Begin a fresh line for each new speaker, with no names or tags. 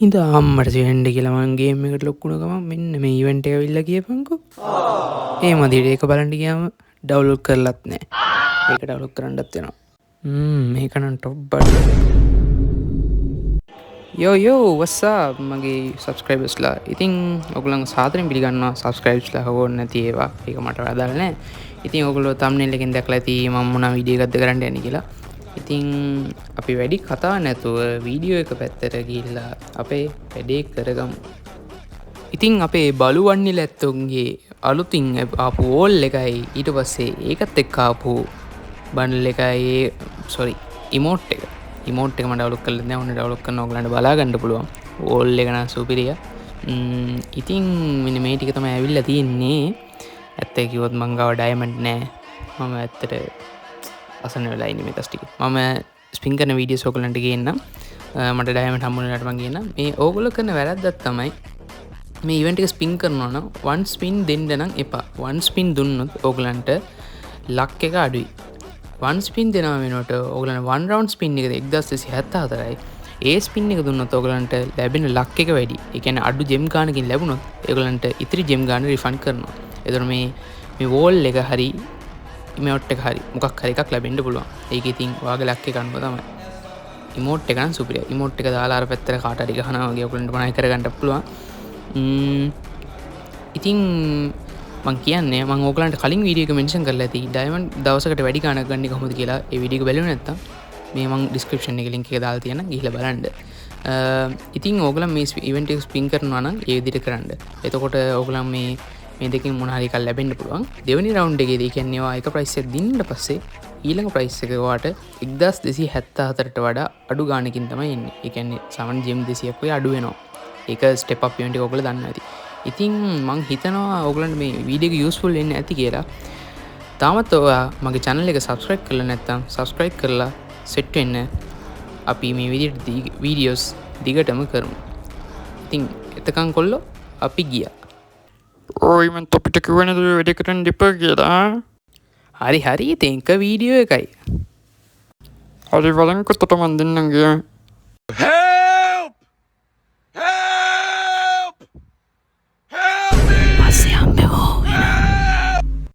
ඉඳ අම්මට සිහෙන්ඩ කියලා මං ගේම් එකට ලොක්කුණ ගමන් මෙන්න මේ ඉවෙන්ට් එක ඇවිල්ලා කියපන්කෝ. ඒ මදිට ඒක බලන්න ගියාම ඩවුන්ලෝඩ් කරලත් නැහැ. ඒක ඩවුන්ලෝඩ් කරන්නත් වෙනවා. මේක නම් ටොප් බඩ. යෝ what's up මගේ සබ්ස්ක්‍රයිබර්ස්ලා. ඉතින් ඔයගොල්ලන් සාදරයෙන් පිළිගන්නවා සබ්ස්ක්‍රයිබර්ස්ලා හොවන්න නැති ඒවා. ඒක මට අදාළ නැහැ. ඉතින් ඔයගොල්ලෝ thumbnail එකෙන් දැකලා ඇති මම මොන වීඩියෝ එකක්ද කරන්න යන්නේ කියලා. ඉතින් අපි වැඩි කතා නැතුව වීඩියෝ එක පැත්තට ගිහිල්ලා අපේ වැඩේ කරගමු. ඉතින් අපේ බලුවන්නිල ඇත්තොන්ගේ අලුතින් ආපු ඕල් එකයි ඊට පස්සේ ඒකත් එක්ක ආපු බන්ඩල් එකයි සොරි ඉමෝට් එක ඉමෝට් එක මම ඩවුන්ලෝඩ් කරලා නැහැ. ඔන්න ඩවුන්ලෝඩ් කරන ඕගලන්ට බලා ගන්න පුළුවන්. ඕල් එක නම් සුපිරිය. ඉතින් මෙන්න මේ ටික තමයි ඇවිල්ලා තියෙන්නේ. ඇත්ත කිව්වොත් මං ගාව ඩයමන්ඩ් නැහැ. මම ඇත්තට අසන වෙලා ඉන්නේ මේ ටික. මම ස්පින් කරන වීඩියෝස් ඔයගලන්ට ගේන්නම්. මට ඩයමන්ඩ් හම්බුනාට මං ගේන්නම්. මේ ඕගොල්ලෝ කරන වැරද්දක් තමයි මේ ඉවෙන්ට් එක ස්පින් කරනවා නම් 1 ස්පින් දෙන්න නම් එපා. 1 ස්පින් දුන්නොත් ඕගලන්ට ලක් එක අඩුයි. 1 ස්පින් දෙනවා වෙනකොට ඕගලන්ට 1 රවුන්ඩ් ස්පින් එකද 1274යි. ඒ ස්පින් එක දුන්නොත් ඕගලන්ට ලැබෙන ලක් එක වැඩි. ඒ කියන්නේ අඩු ජෙම් ගානකින් ලැබුණොත් ඒගොල්ලන්ට ඉතිරි ජෙම් ගාන රිෆන්ඩ් කරනවා. එතකොට මේ වෝල් එක හරි ඉමෝට් එක හරි මොකක් හරි එකක් ලැබෙන්න පුළුවන්. ඒක ඉතින් ඔයාගේ ලක් එක අනුව තමයි. ඉමෝට් එක නම් සුපිරිය. ඉමෝට් එක දාලා අර පැත්තට කාට හරි ගහනවා වගේ ඔයගලන්ට මොනවයි කරගන්න පුළුවන්. ඉතින් මං කියන්නේ මං ඕගලන්ට කලින් වීඩියෝ එක මෙන්ෂන් කරලා ඇති ඩයමන්ඩ් දවසකට වැඩි ගාණක් ගන්න කොහොමද කියලා. ඒ වීඩියෝ එක බැලුවේ නැත්තම් මේ මං ඩිස්ක්‍රිප්ෂන් එකේ ලින්ක් එක දාලා තියෙනවා ගිහිල්ලා බලන්න. ඉතින් ඕගලන් මේ ඉවෙන්ට් එක ස්පින් කරනවා නම් ඒ විදිහට කරන්න. එතකොට ඕගලන් මේ දෙකෙන් මොන හරි එකක් ලැබෙන්න පුළුවන්. දෙවෙනි රවුන්ඩ් එකේදී කියන්නේ ඔයා එක ප්‍රයිස් එකක් දින්න පස්සේ ඊළඟ ප්‍රයිස් එක ඔයාට 1274ට වඩා අඩු ගාණකින් තමයි එන්නේ. ඒ කියන්නේ සමන් ජෙම් 200ක් වගේ අඩු වෙනවා. ඒක ස්ටෙප් අප් ඉවෙන්ට් එක ඔයගොල්ලෝ දන්නවා ඇති. ඉතින් මං හිතනවා ඔයගලන්ට මේ වීඩියෝ එක යූස්ෆුල් වෙන්නේ ඇති කියලා. තාමත් ඔයා මගේ channel එක subscribe කරලා නැත්නම් subscribe කරලා set වෙන්න. අපි මේ විදිහට වීඩියෝස් දිගටම කරමු. ඉතින් එතකන් කොල්ලෝ අපි ගියා.
ඕයි මන් තොපිට කිව්වේ නේද වැඩ කරන්න දෙපා කියලා.
හරි ඉතින් එක වීඩියෝ එකයි.
හරි බලන්කො තොට මන් දෙන්නම් ගියා.